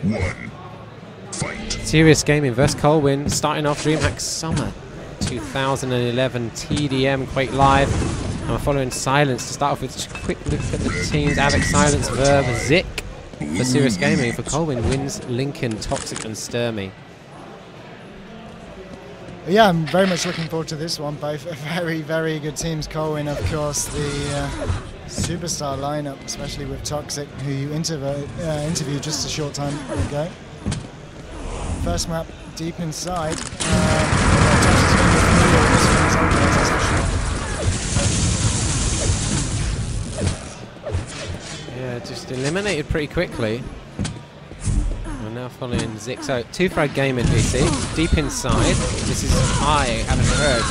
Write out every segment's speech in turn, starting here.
1. Fight. Serious Gaming versus colwn, starting off DreamHack Summer 2011 TDM Quake Live. And we're following Silence to start off with just a quick look at the teams. Alex, Silence, Verb, Zik for Serious Gaming. For colwn, Wins, Lincoln, Toxic, and Sturmy. Yeah, I'm very much looking forward to this one. Both very, very good teams. colwn, of course, the superstar lineup, especially with Toxic, who you interviewed just a short time ago. First map, deep inside. Yeah, just eliminated pretty quickly. We're now following Zik. So, 2-frag game in VC. Deep inside. This is, I haven't heard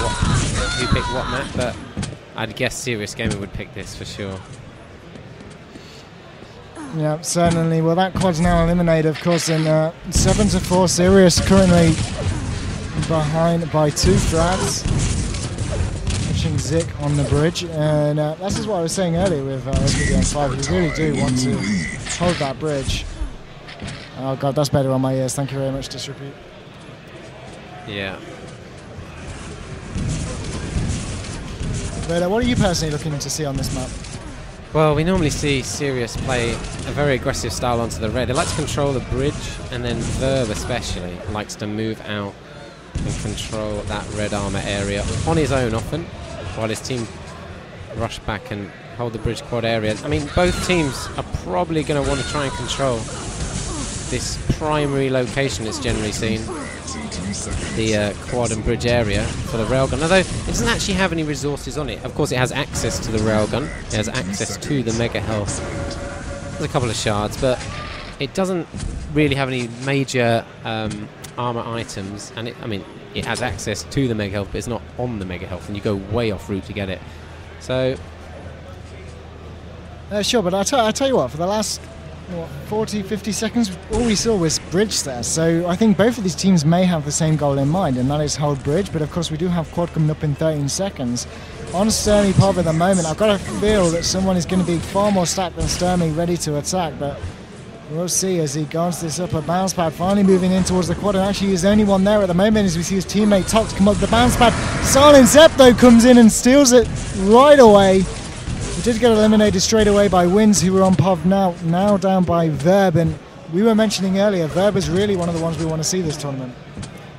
who picked what map, but I'd guess Serious Gaming would pick this for sure. Yeah, certainly. Well, that quad's now eliminated, of course, in 7-4. Serious currently behind by 2 frags. Pushing Zik on the bridge. And that's just what I was saying earlier with SPDM5. You really do want to hold that bridge. Oh, God, that's better on my ears. Thank you very much, Disrepute. Yeah. But what are you personally looking to see on this map? Well, we normally see Serious play a very aggressive style onto the red. They like to control the bridge, and then Verb especially likes to move out and control that red armor area on his own often, while his team rush back and hold the bridge quad area. I mean, both teams are probably going to want to try and control this primary location that's generally seen, the quad and bridge area for the railgun, although it doesn't actually have any resources on it. Of course, it has access to the railgun, it has access to the mega health. There's a couple of shards, but it doesn't really have any major armor items, and it has access to the mega health, but it's not on the mega health, and you go way off route to get it. So sure, but I tell you what, for the last 40, 50 seconds, all we saw was bridge there. So I think both of these teams may have the same goal in mind, and that is hold bridge. But of course, we do have quad coming up in 13 seconds. On Sturmy Pub at the moment, I've got a feel that someone is going to be far more stacked than Sturmy, ready to attack. But we'll see as he guards this upper bounce pad, finally moving in towards the quad. And actually, he's the only one there at the moment as we see his teammate Tox come up the bounce pad. Silent Zep, though, comes in and steals it right away. We did get eliminated straight away by Wins, who were on POV now down by Verb. And we were mentioning earlier, Verb is really one of the ones we want to see this tournament.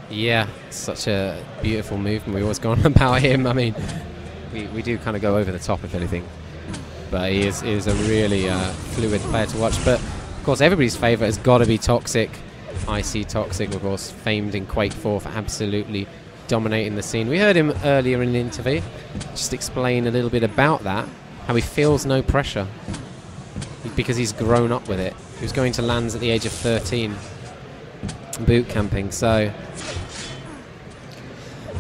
Yeah, such a beautiful movement. We always go on about him. I mean, we do kind of go over the top, if anything. But he is a really fluid player to watch. But, of course, everybody's favourite has got to be Toxic. IC Toxic, of course, famed in Quake 4 for absolutely dominating the scene. We heard him earlier in the interview just explain a little bit about that. How he feels no pressure because he's grown up with it. He was going to LANs at the age of 13, boot camping. So,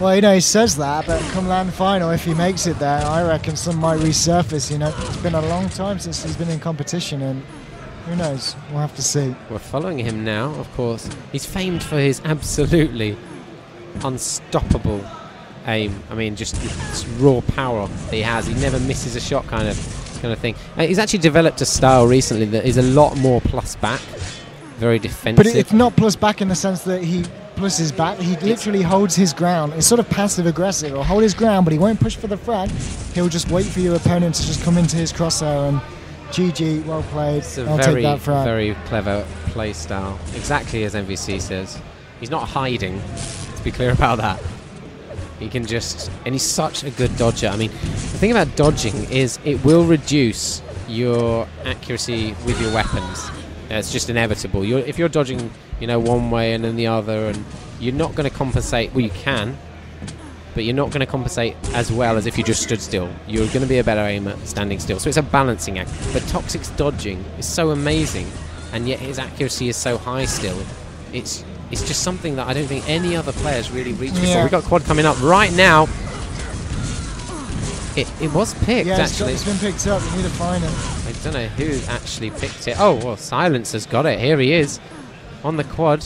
well, you know, he says that, but come LAN final, if he makes it there, I reckon some might resurface. You know, it's been a long time since he's been in competition, and who knows? We'll have to see. We're following him now, of course. He's famed for his absolutely unstoppable aim. I mean, just raw power that he has. He never misses a shot, kind of thing. He's actually developed a style recently that is a lot more plus back, very defensive. But it's not plus back in the sense that he plusses back. He literally holds his ground. It's sort of passive aggressive. He'll hold his ground, but he won't push for the frag. He'll just wait for your opponent to just come into his crosshair and GG, well played. It's a I'll take that frag. Very clever play style, exactly as MVC says. He's not hiding. Let's be clear about that. He can just, and he's such a good dodger. I mean, the thing about dodging is it will reduce your accuracy with your weapons. It's just inevitable. If you're dodging, you know, one way and then the other, and you're not going to compensate. Well, you can, but you're not going to compensate as well as if you just stood still. You're going to be a better aimer standing still. So it's a balancing act. But Toxic's dodging is so amazing, and yet his accuracy is so high still. It's just something that I don't think any other players really reach before. We've got quad coming up right now. It was picked, actually. It's been picked up. We need to find him. I don't know who actually picked it. Oh, well, Silence has got it. Here he is on the quad.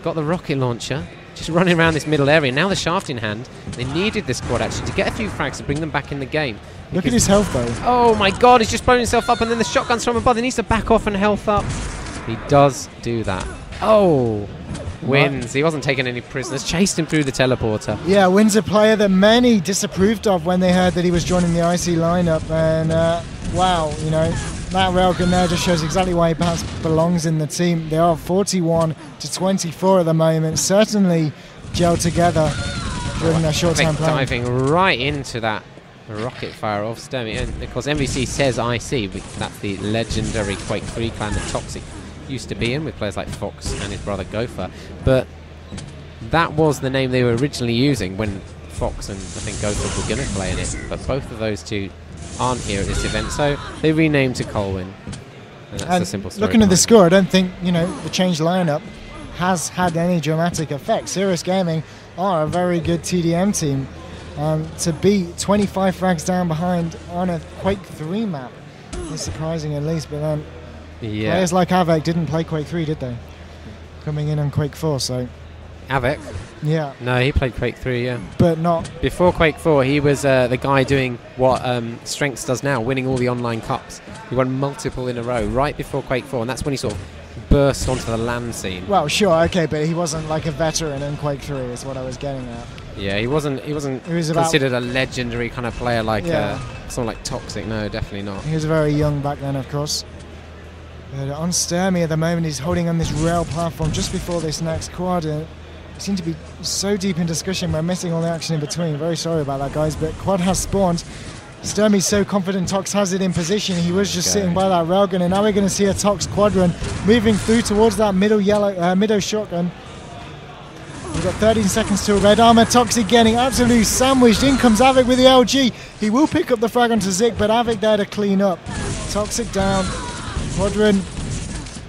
Got the rocket launcher. Just running around this middle area. Now the shaft in hand. They needed this quad, actually, to get a few frags to bring them back in the game. Look at his health, though. Oh, my God. He's just blown himself up, and then the shotgun's from above. He needs to back off and health up. He does do that. Oh! Wins. He wasn't taking any prisoners. Chased him through the teleporter. Yeah, Wynn's a player that many disapproved of when they heard that he was joining the IC lineup. And wow, you know, that railgun there just shows exactly why he perhaps belongs in the team. They are 41 to 24 at the moment. Certainly gelled together during their short-term plan. Diving right into that rocket fire of Sturmy. And of course, MVC says IC. That's the legendary Quake 3 clan that Toxic used to be in, with players like Fox and his brother Gopher. But that was the name they were originally using when Fox and I think Gopher were going to play in it. But both of those two aren't here at this event, so they renamed to colwn. And that's a simple story. Looking at the score, I don't think, you know, the changed lineup has had any dramatic effect. Serious Gaming are a very good TDM team. To be 25 frags down behind on a Quake 3 map is surprising, at least. But then players like Avec didn't play Quake 3, did they? Coming in on Quake 4, so... Avec? Yeah. No, he played Quake 3, yeah. But not... Before Quake 4, he was the guy doing what Strengths does now, winning all the online cups. He won multiple in a row right before Quake 4, and that's when he sort of burst onto the LAN scene. Well, sure, okay, but he wasn't like a veteran in Quake 3, is what I was getting at. Yeah, he wasn't considered a legendary kind of player like someone like Toxic. No, definitely not. He was very young back then, of course. But on Sturmy at the moment, he's holding on this rail platform just before this next quad. And we seem to be so deep in discussion, we're missing all the action in between. Very sorry about that, guys, but quad has spawned. Sturmy's so confident Tox has it in position. He was just sitting by that railgun, and now we're going to see a Tox quad run moving through towards that middle shotgun. We've got 13 seconds till red armor. Toxic getting absolutely sandwiched. In comes Avec with the LG. He will pick up the frag onto Zik, but Avec there to clean up. Toxic down. Quadrant,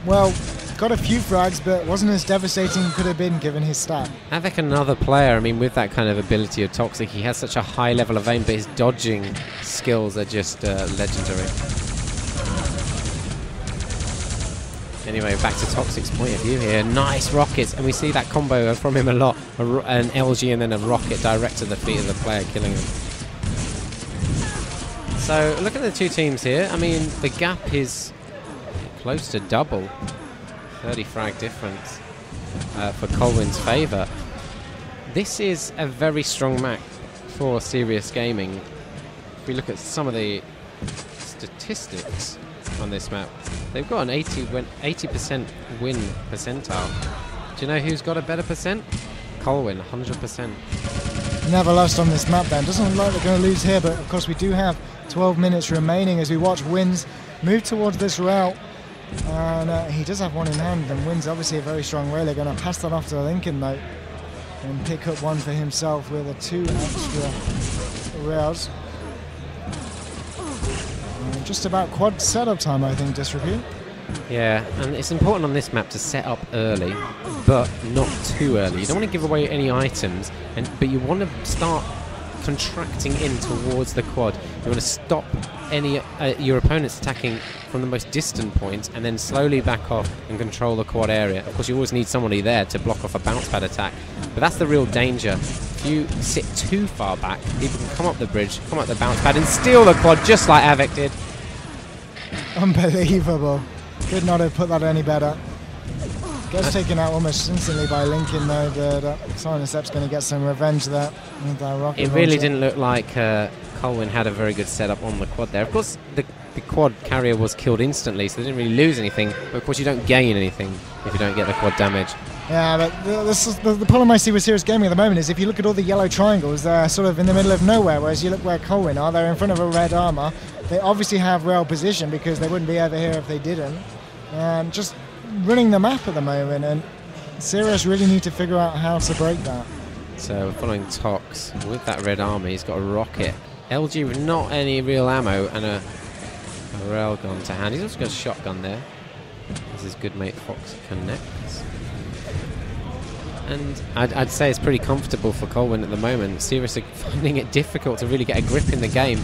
well, got a few frags, but wasn't as devastating as could have been given his stat. Avec, another player, I mean, with that kind of ability of Toxic, he has such a high level of aim, but his dodging skills are just legendary. Anyway, back to Toxic's point of view here. Nice rockets, and we see that combo from him a lot. An LG and then a rocket direct to the feet of the player, killing him. So, look at the two teams here. I mean, the gap is close to double. 30 frag difference for colwn's favour. This is a very strong map for Serious Gaming. If we look at some of the statistics on this map, they've got an 80% win percentile. Do you know who's got a better percent? colwn, 100%. Never lost on this map then. Doesn't look like they're going to lose here, but of course we do have 12 minutes remaining as we watch Wins move towards this route. And he does have one in hand, and Wins obviously a very strong railer. Going to pass that off to Lincoln though, and pick up one for himself with a 2 extra rails. Just about quad setup time, I think, Disrepute. Yeah, and it's important on this map to set up early, but not too early. You don't want to give away any items, but you want to start contracting in towards the quad. You want to stop any your opponents attacking from the most distant point, and then slowly back off and control the quad area. Of course, you always need somebody there to block off a bounce pad attack, but that's the real danger. If you sit too far back, people can come up the bridge, come up the bounce pad, and steal the quad just like Avec did. Unbelievable. Could not have put that any better. Gets taken out almost instantly by Lincoln though, but Silencep's going to get some revenge there. It really didn't look like colwn had a very good setup on the quad there. Of course, the quad carrier was killed instantly, so they didn't really lose anything, but of course you don't gain anything if you don't get the quad damage. Yeah, but the problem I see with Serious Gaming at the moment is if you look at all the yellow triangles, they're sort of in the middle of nowhere, whereas you look where colwn are, they're in front of a red armor. They obviously have rail position because they wouldn't be over here if they didn't. And just running the map at the moment, and Serious really need to figure out how to break that. So following Tox with that red armor, he's got a rocket. LG with not any real ammo and a railgun to hand. He's also got a shotgun there. This is good mate Fox connects. And I'd say it's pretty comfortable for colwn at the moment. Serious are finding it difficult to really get a grip in the game.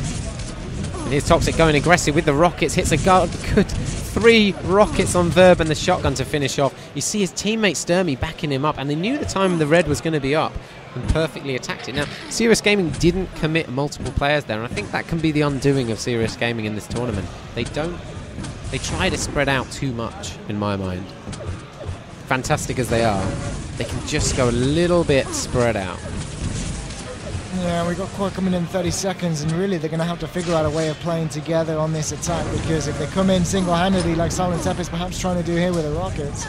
And here's Toxic going aggressive with the rockets. Hits a good 3 rockets on Verb and the shotgun to finish off. You see his teammate Sturmy backing him up, and they knew the time the red was going to be up and perfectly attacked it. Now, Serious Gaming didn't commit multiple players there, and I think that can be the undoing of Serious Gaming in this tournament. They don't they try to spread out too much, in my mind. Fantastic as they are, they can just go a little bit spread out. Yeah, we got Quad coming in 30 seconds, and really they're going to have to figure out a way of playing together on this attack, because if they come in single-handedly like Silent Step is perhaps trying to do here with the rockets,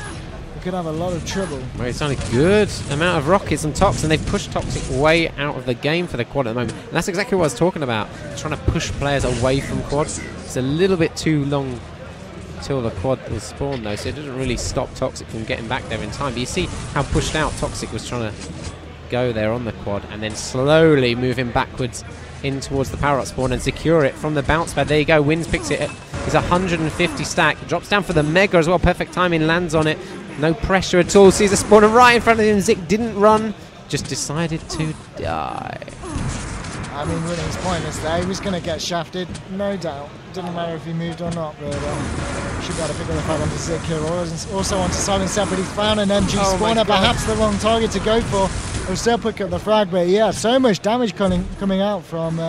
they could have a lot of trouble. Well, it's on a good amount of rockets and Tox, and they've pushed Toxic way out of the game for the Quad at the moment. And that's exactly what I was talking about, trying to push players away from Quad. It's a little bit too long until the Quad will spawn, though, so it doesn't really stop Toxic from getting back there in time. But you see how pushed out Toxic was trying to go there on the Quad, and then slowly moving backwards in towards the power-up spawn and secure it from the bounce pad. There you go, Wins picks it. It's 150 stack, drops down for the Mega as well, perfect timing, lands on it, no pressure at all, sees the spawner right in front of him. Zik didn't run, just decided to die. I mean, really, it's pointless there. He was going to get shafted, no doubt. Didn't matter if he moved or not, but should be able to figure the fight onto Zik here. Also onto Silent Step, but he's found an MG spawner, perhaps the wrong target to go for. He'll still pick up the frag, but yeah, so much damage coming out from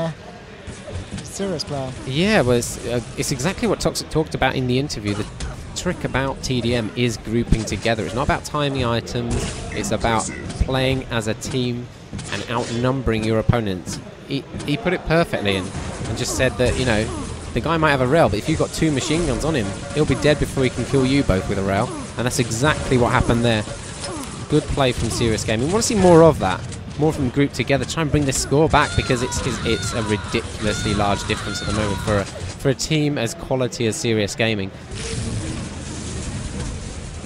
Sirius player. Yeah, well, it's exactly what Toxic talked about in the interview. The trick about TDM is grouping together. It's not about timing items, it's about playing as a team and outnumbering your opponents. He put it perfectly and just said that, you know, the guy might have a rail, but if you've got 2 machine guns on him, he'll be dead before he can kill you both with a rail. And that's exactly what happened there. Good play from Serious Gaming. We want to see more of that, more from group together. Try and bring the score back, because it's a ridiculously large difference at the moment for a team as quality as Serious Gaming.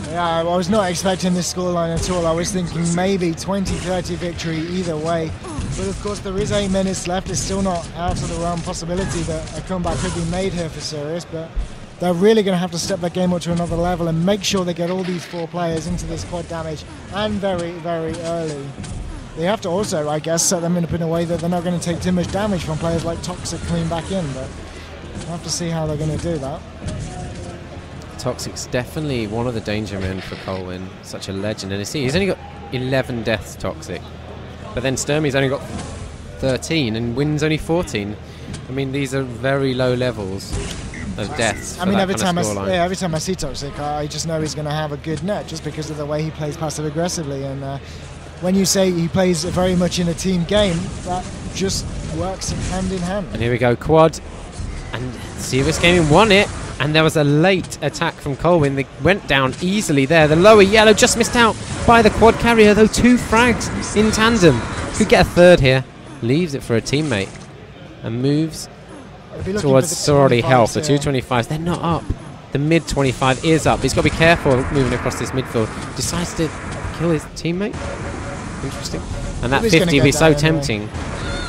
Yeah, I was not expecting this scoreline at all. I was thinking maybe 20-30 victory either way. But of course there is 8 minutes left. It's still not out of the realm possibility that a comeback could be made here for Sirius, but they're really going to have to step their game up to another level and make sure they get all these 4 players into this quad damage, and very, very early. They have to also, I guess, set them up in a way that they're not going to take too much damage from players like Toxic coming back in, but we'll have to see how they're going to do that. Toxic's definitely one of the danger men for colwn, such a legend. And you see, he's only got 11 deaths, Toxic. But then Sturmey's only got 13 and Wins only 14. I mean, these are very low levels of deaths. I mean, every time I see Toxic, I just know he's going to have a good net, just because of the way he plays passive aggressively. And when you say he plays very much in a team game, that just works hand in hand. And here we go, Quad. And Serious Gaming won it. And there was a late attack from colwn. They went down easily there. The lower yellow just missed out by the Quad carrier, though 2 frags in tandem. Could get a 3rd here. Leaves it for a teammate. And moves towards sorority health. The 225s, they're not up. The mid 25 is up. He's got to be careful moving across this midfield. Decides to kill his teammate. Interesting. And that 50 will be so tempting.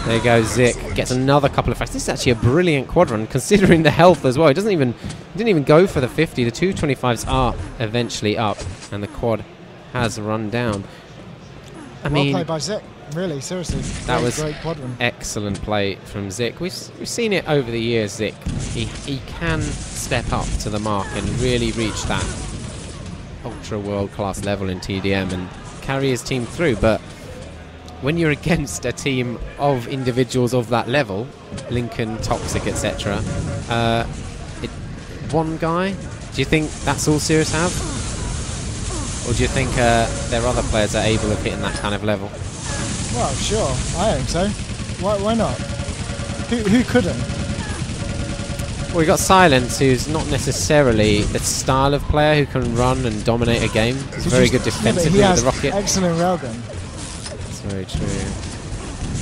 There you go, Zik gets another couple of frags. This is actually a brilliant quad run, considering the health as well. He didn't even go for the 50. The 225s are eventually up, and the quad has run down. I mean, well played by Zik, really, seriously. That was great quad run. Excellent play from Zik. We've seen it over the years, Zik. He can step up to the mark and really reach that ultra world-class level in TDM and carry his team through, but when you're against a team of individuals of that level, Lincoln, Toxic, etc., one guy, do you think that's all Sirius have? Or do you think there are other players that are able of hitting that kind of level? Well, sure, I think so. Why not? Who couldn't? Well, we've got Silence, who's not necessarily the style of player who can run and dominate a game. He's very good defensively with the rocket. Excellent railgun. Very true.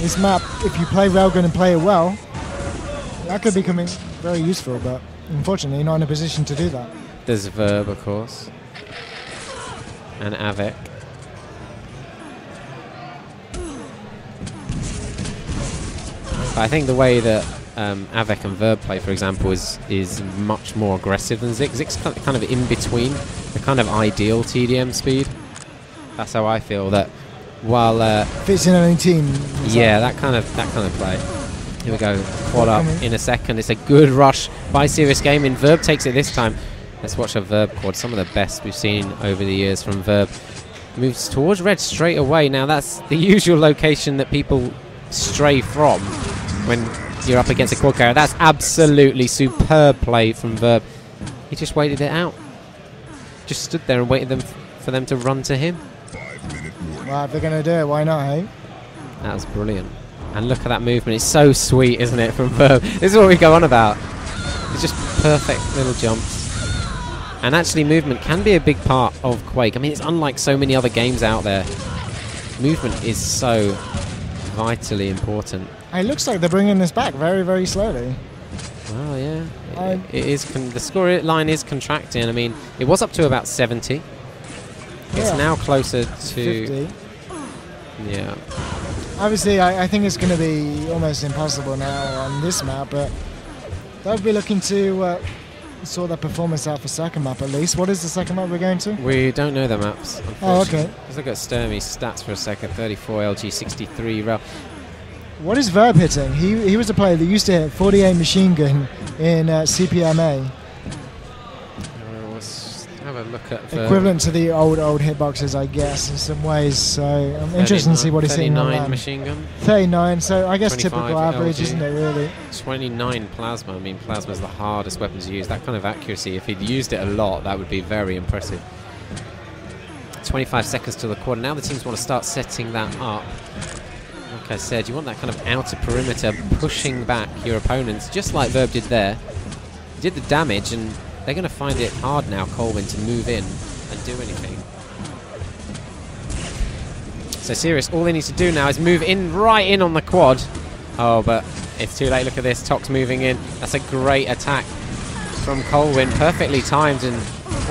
This map, if you play railgun and play it well, that could be becoming very useful, but unfortunately you're not in a position to do that. There's Verb, of course, and Avec. But I think the way that Avec and Verb play, for example, is much more aggressive than Zik. Zik's kind of in between, the kind of ideal TDM speed. That's how I feel. That while fits in any team. Yeah, that kind of play. Here we go, quad up in a second. It's a good rush by Serious Gaming. Verb takes it this time. Let's watch a Verb quad. Some of the best we've seen over the years from Verb. Moves towards red straight away. Now that's the usual location that people stray from when you're up against a quad carrier. That's absolutely superb play from Verb. He just waited it out. Just stood there and waited for them to run to him. 5-minute warning. Well, if they're going to do it, why not, hey? That was brilliant. And look at that movement. It's so sweet, isn't it, from Verb? This is what we go on about. It's just perfect little jumps. And actually, movement can be a big part of Quake. I mean, it's unlike so many other games out there. Movement is so vitally important. It looks like they're bringing this back very, very slowly. Well, yeah. It is. The score line is contracting. I mean, it was up to about 70. It's now closer to 50. Yeah. Obviously, I think it's going to be almost impossible now on this map, but they'll be looking to sort their performance out for second map at least. What is the second map we're going to? We don't know the maps. Oh, okay. Let's look at Sturmy's stats for a second. 34 LG, 63 Rel. What is Verb hitting? He was a player that used to hit 48 machine gun in CPMA. Let's have a look at Verb. Equivalent to the old hitboxes, I guess, in some ways. So I'm interested to see what he's hitting on 39 that. machine gun. 39, so I guess typical average, LG. isn't it, really? 29 plasma. I mean, plasma's the hardest weapon to use. That kind of accuracy, if he'd used it a lot, that would be very impressive. 25 seconds to the quarter. Now the teams want to start setting that up. Like I said, you want that kind of outer perimeter pushing back your opponents, just like Verb did there. He did the damage, and they're going to find it hard now, colwn, to move in and do anything. So Serious, all they need to do now is move in, right in on the quad. Oh, but it's too late. Look at this. Tox moving in. That's a great attack from colwn. Perfectly timed, and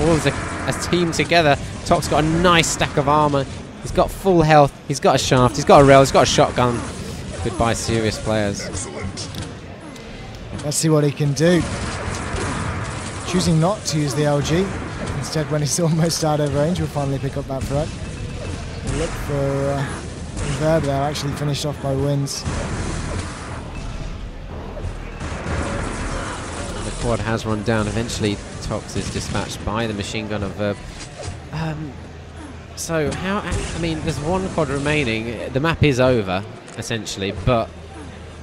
all as a team together. Tox got a nice stack of armor. He's got full health. He's got a shaft. He's got a rail. He's got a shotgun. Goodbye, Serious players. Excellent. Let's see what he can do. Choosing not to use the LG. Instead, when he's almost out of range, we'll finally pick up that frag. Look for Verb there, actually finished off by wins. The quad has run down. Eventually, Tox is dispatched by the machine gun of Verb. So, I mean, there's one quad remaining. The map is over, essentially, but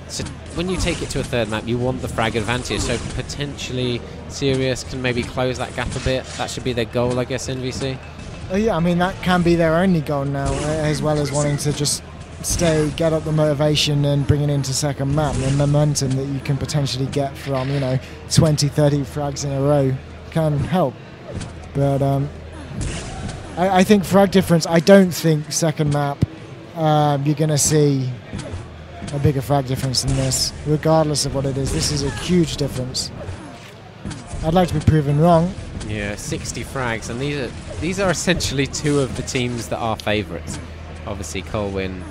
so when you take it to a third map, you want the frag advantage. So, potentially, Serious can maybe close that gap a bit. That should be their goal, I guess, NVC. Yeah, I mean, that can be their only goal now, as well as wanting to just get up the motivation and bring it into second map. The momentum that you can potentially get from, 20, 30 frags in a row can help. But I think frag difference, I don't think second map you're going to see a bigger frag difference than this, regardless of what it is. This is a huge difference. I'd like to be proven wrong. Yeah, 60 frags, and these are essentially two of the teams that are favourites. Obviously, colwn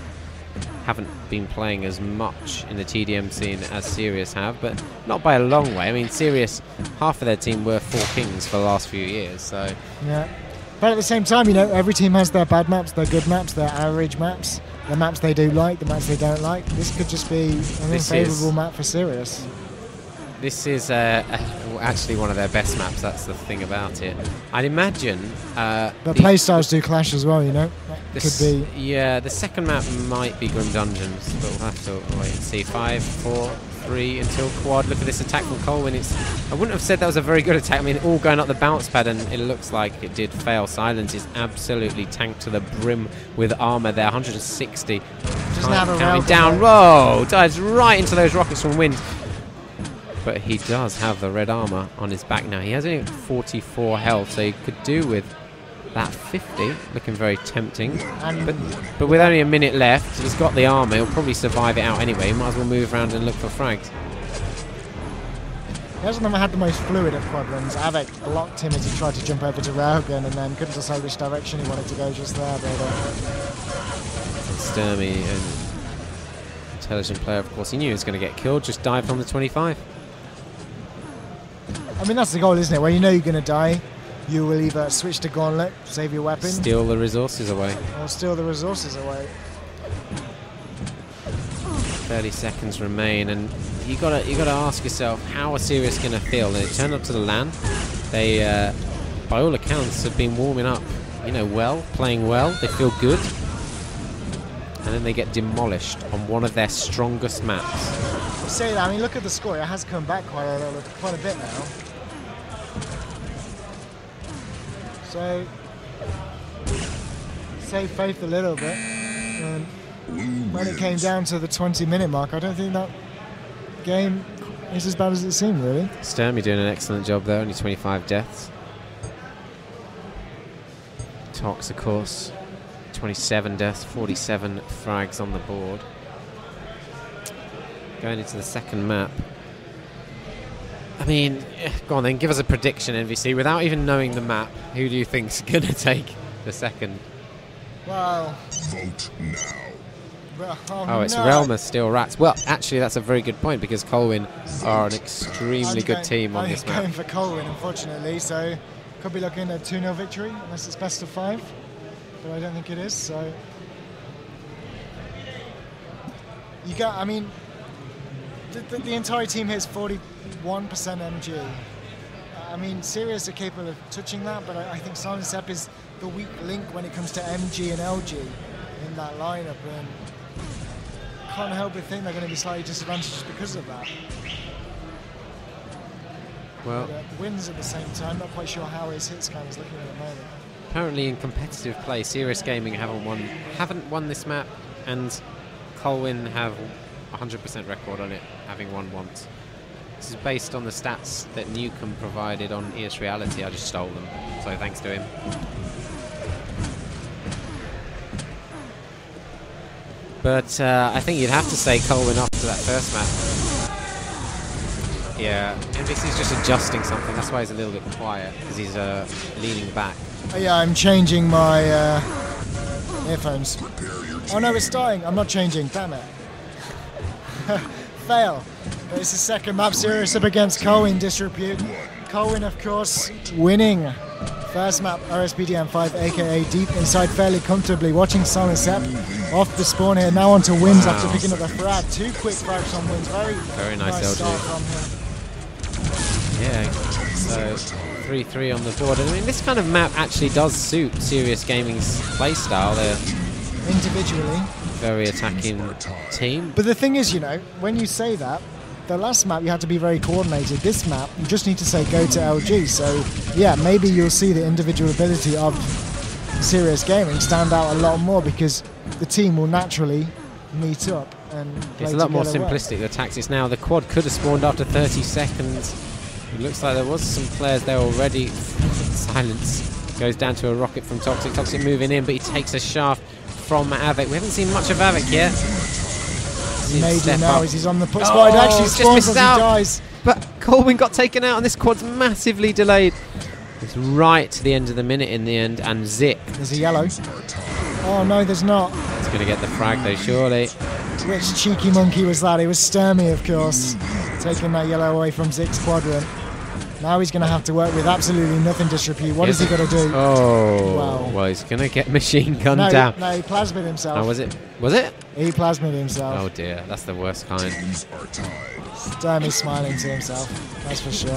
haven't been playing as much in the TDM scene as Serious have, but not by a long way. I mean, Serious, half of their team were 4 kings for the last few years, so... Yeah. But at the same time, every team has their bad maps, their good maps, their average maps, the maps they do like, the maps they don't like. This could just be an unfavourable map for Serious. This is actually one of their best maps, that's the thing about it. I'd imagine... but playstyles do clash as well, Could be... Yeah, the second map might be Grim Dungeons, but we'll have to wait and see. 5, 4, 3 until quad. Look at this attack from colwn. I wouldn't have said that was a very good attack. I mean, all going up the bounce pad, and it looks like it did fail. Silence is absolutely tanked to the brim with armor there. 160. Doesn't have a rail down. Whoa! Dives right into those rockets from wind. But he does have the red armor on his back now. He has only 44 health, so he could do with that 50. Looking very tempting. But with only a minute left, he's got the armor. He'll probably survive it out anyway. He might as well move around and look for frags. He hasn't had the most fluid of quad runs. Avek blocked him as he tried to jump over to Railgun and then couldn't decide which direction he wanted to go just there. But Sturmy, an intelligent player, of course, he knew he was going to get killed. Just dived from the 25. I mean, that's the goal, isn't it? Where you're going to die, you will either switch to Gauntlet, save your weapon, steal the resources away, or steal the resources away. 30 seconds remain, and you gotta ask yourself, how are Serious going to feel? They turn up to the LAN. They, by all accounts, have been warming up, well, playing well. They feel good, and then they get demolished on one of their strongest maps. You say that, I mean, look at the score. It has come back quite a bit now. So, save faith a little bit. And when it came down to the 20-minute mark, I don't think that game is as bad as it seemed, really. Sturmy doing an excellent job there, only 25 deaths. Tox, of course, 27 deaths, 47 frags on the board. Going into the second map. I mean, go on then, give us a prediction, NVC. Without even knowing the map, who do you think's going to take the second? Well, Vote now. Oh, it's Realmer still rats. Well, actually, that's a very good point because colwn are an extremely good team on this map. I'm going for colwn, unfortunately, so could be looking at a 2-0 victory unless it's best of 5, but I don't think it is. So you got, I mean, the entire team hits 41% MG. I mean, Sirius are capable of touching that, but I think Silent Sep is the weak link when it comes to MG and LG in that lineup, and can't help but think they're going to be slightly disadvantaged just because of that. Well, but, wins at the same time. Not quite sure how his hit scan is looking at the moment. Apparently, in competitive play, Sirius Gaming haven't won this map, and colwn have 100% record on it, having won once. This is based on the stats that Newcomb provided on ES Reality. I just stole them, so thanks to him. But I think you'd have to say colwn after that first map. Yeah, NVC's just adjusting something. That's why he's a little bit quiet, because he's leaning back. Oh, yeah, I'm changing my earphones. Oh no, it's starting. I'm not changing. Damn it. Fail. But it's the second map. Sirius up against colwn Disrepute. colwn, of course, winning. First map, RSPDM5, aka deep inside fairly comfortably. Watching Silent Sep off the spawn here. Now on to wins after picking up the frag. 2 quick frags on wins. Very nice LG. start from him. Yeah, so 3-3 on the board. And I mean, this kind of map actually does suit Sirius Gaming's playstyle. They're individually very attacking team. But the thing is, you know, when you say that, the last map you had to be very coordinated. This map, you just need to say go to LG. So, yeah, maybe you'll see the individual ability of Sirius Gaming stand out a lot more because the team will naturally meet up and play It's a lot more together simplistic, the tactics now. The quad could have spawned after 30 seconds. It looks like there was some players there already. Silence goes down to a rocket from Toxic. Toxic moving in, but he takes a shaft from Avik. We haven't seen much of Avik yet. Medion now as he's on the put spot. It actually spawns as he dies. But colwn got taken out and this quad's massively delayed. It's right to the end of the minute in the end, and Zik. There's a yellow. Oh no, there's not. It's going to get the frag though, surely. Which cheeky monkey was that? It was Sturmy, of course, taking that yellow away from Zik's quadrant. Now he's going to have to work with absolutely nothing Disrepute. What has he got to do? Oh, wow. Well, he's going to get machine gunned down. No, he plasmid himself. Oh, was it? Was it? He plasmid himself. Oh dear, that's the worst kind. Sturmy smiling to himself, that's for sure.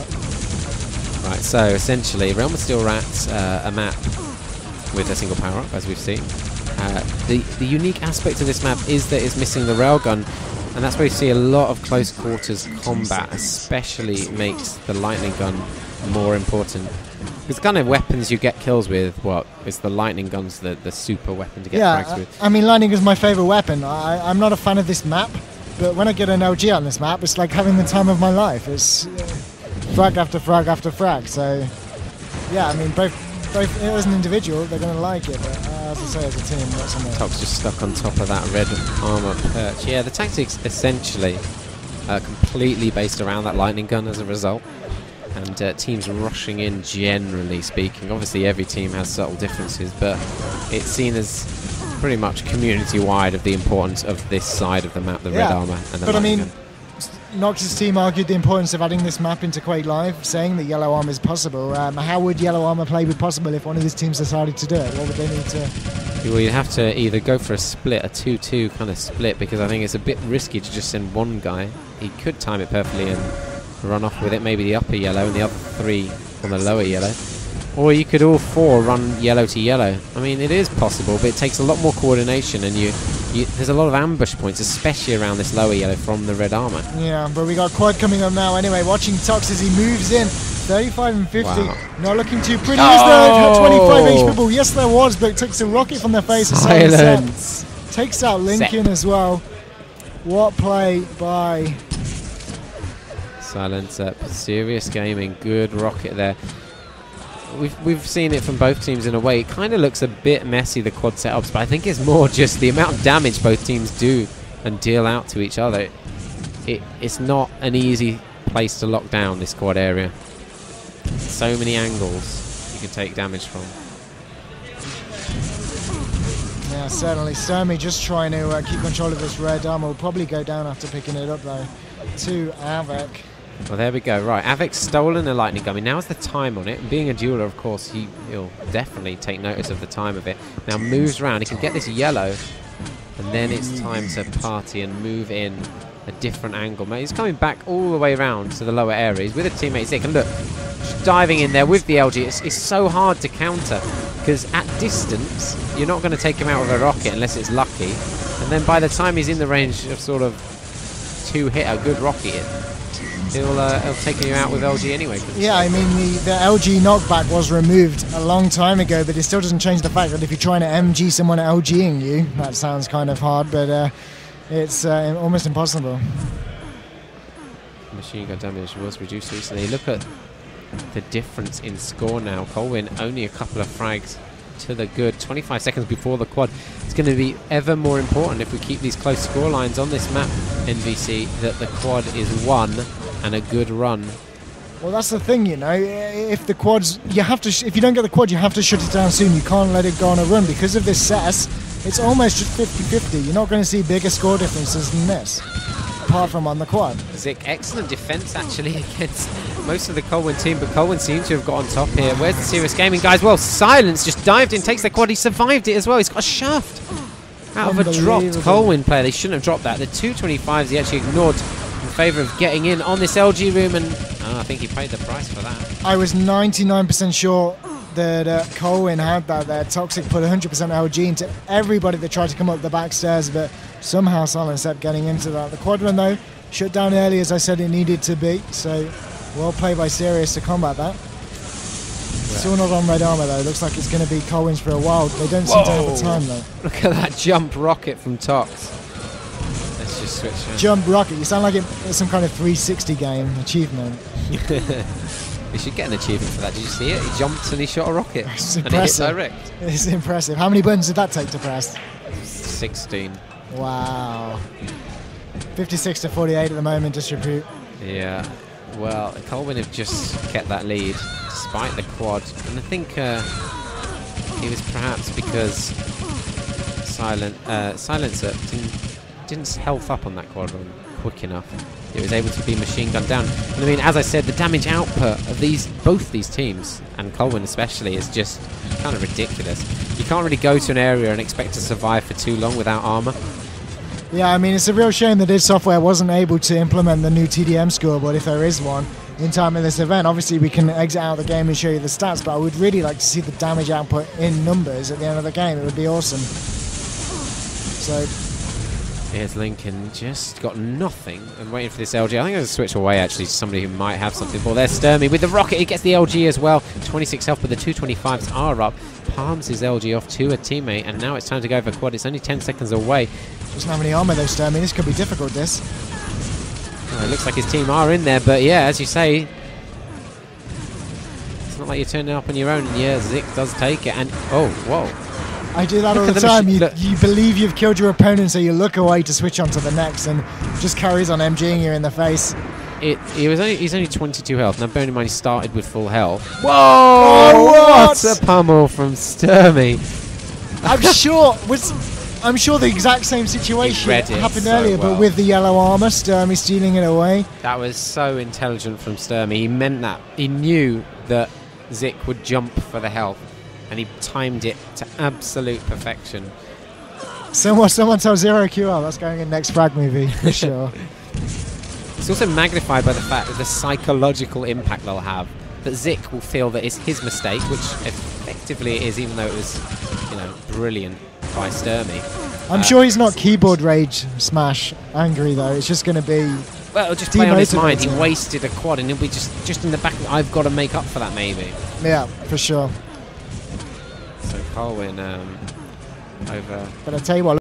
Right, so essentially, Realm of Steel Rats, a map with a single power-up, as we've seen. The unique aspect of this map is that it's missing the railgun, and that's where you see a lot of close quarters combat, especially makes the lightning gun more important. Because the kind of weapons you get kills with, what, it's the lightning gun's the super weapon to get frags with. I mean, lightning is my favourite weapon. I'm not a fan of this map, but when I get an LG on this map, it's like having the time of my life. It's frag after frag after frag. So, yeah, I mean, both as an individual, they're going to like it, but as I say, as a team, not so much. Top's just stuck on top of that red armor perch. Yeah, the tactics essentially are completely based around that lightning gun as a result. And teams rushing in, generally speaking. Obviously, every team has subtle differences, but it's seen as pretty much community-wide of the importance of this side of the map, the red armor and the lightning gun. Nox's team argued the importance of adding this map into Quake Live, saying that yellow armor is possible. How would yellow armor play be possible if one of his teams decided to do it? What would they need to... Well, you'd have to either go for a split, a 2-2 kind of split, because I think it's a bit risky to just send one guy. He could time it perfectly and run off with it, maybe the upper yellow and the other 3 on the lower yellow. Or you could all 4 run yellow to yellow. I mean, it is possible, but it takes a lot more coordination, and there's a lot of ambush points, especially around this lower yellow from the red armor. Yeah, but we got quad coming up now anyway. Watching Tox as he moves in. 35 and 50. Wow. Not looking too pretty. Is there 25 HP ball? Yes, there was, but it takes a rocket from their face. Silence. Takes out Lincoln as well. What play by Silence up. Serious gaming. Good rocket there. We've seen it from both teams in a way. It kind of looks a bit messy, the quad setups, but I think it's more just the amount of damage both teams do and deal out to each other. It's not an easy place to lock down, this quad area. So many angles you can take damage from. Yeah, certainly. Sturmy just trying to keep control of this red armor. Will probably go down after picking it up, though, to Avec. Well, there we go. Right, Avic's stolen a lightning gun. I mean, now's the time on it. And being a dueler, of course, he'll definitely take notice of the time of it. Now moves around. He can get this yellow, and then it's time to party and move in a different angle. Mate, he's coming back all the way around to the lower area. He's with a teammate Zik, and look, just diving in there with the LG. It's so hard to counter, because at distance, you're not going to take him out with a rocket unless it's lucky. And then by the time he's in the range of sort of hit a good rocket in, he'll take you out with LG anyway. Yeah, I mean, the LG knockback was removed a long time ago, but it still doesn't change the fact that if you're trying to MG someone LGing you, that sounds kind of hard, but it's almost impossible. Machine gun damage was reduced recently. Look at the difference in score now. colwn only a couple of frags to the good. 25 seconds before the quad. It's going to be ever more important if we keep these close score lines on this map, NVC, that the quad is won and a good run. Well, that's the thing, you know. If the quads, you have to. If you don't get the quad, you have to shut it down soon. You can't let it go on a run because of this CES. It's almost just 50-50. You're not going to see bigger score differences than this, apart from on the quad. Zik, excellent defense actually against most of the colwn team, but colwn seems to have got on top here. Where's the serious gaming guys? Well, Silence just dived in, takes the quad. He survived it as well. He's got a shaft out of a dropped colwn player. They shouldn't have dropped that. The 225s he actually ignored in favour of getting in on this LG room, and I think he paid the price for that. I was 99% sure that colwn had that there. Toxic put 100% LG into everybody that tried to come up the back stairs, but somehow Silence kept getting into that. The quad run, though, shut down early as I said it needed to be, so well played by Sirius to combat that. Still not on red armor, though. Looks like it's going to be colwn's for a while. They don't seem to have the time, though. Look at that jump rocket from Tox. Let's just switch. Jump rocket. You sound like it's some kind of 360 game achievement. We should get an achievement for that. Did you see it? He jumped and he shot a rocket. It's and impressive. It hit direct. It's impressive. How many buttons did that take to press? 16. Wow. 56-48 at the moment, Disrepute. Yeah. Well, colwn have just kept that lead despite the quad, and I think it was perhaps because Silencer didn't health up on that quad run quick enough. It was able to be machine gunned down. And I mean, as I said, the damage output of both these teams, and colwn especially, is just kind of ridiculous. You can't really go to an area and expect to survive for too long without armor. Yeah, I mean, it's a real shame that id Software wasn't able to implement the new TDM scoreboard, if there is one, in time of this event. Obviously, we can exit out of the game and show you the stats, but I would really like to see the damage output in numbers at the end of the game. It would be awesome. So here's Lincoln, just got nothing and waiting for this LG. I think I'm going to switch away actually to somebody who might have something. Well, there's Sturmy with the rocket. He gets the LG as well. 26 health, but the 225s are up. Palms his LG off to a teammate, and now it's time to go for quad. It's only 10 seconds away. Doesn't have any armor though, Sturmy. This could be difficult, this. Well, it looks like his team are in there, but yeah, as you say, it's not like you're turning up on your own. And yeah, Zik does take it, and oh, whoa. I do that all the time. You believe you've killed your opponent, so you look away to switch onto the next, and just carries on MGing you in the face. He's only 22 health. Now, bearing in mind, he started with full health. Whoa! Oh, what a pummel from Sturmy. I'm sure the exact same situation happened so earlier, well. But with the yellow armor, Sturmy stealing it away. That was so intelligent from Sturmy. He meant that. He knew that Zik would jump for the health, and he timed it to absolute perfection. Someone tell Zero QL that's going in next frag movie, for sure. It's also magnified by the fact that the psychological impact they'll have. That Zik will feel that it's his mistake, which effectively it is, even though it was, brilliant by Sturmy. I'm sure he's not keyboard rage smash angry though. It's just going to be Well, just play on his mind. He Demotivating. wasted a quad, and he'll be just in the back. I've got to make up for that, maybe. Yeah, for sure. So colwn over. But I tell you what.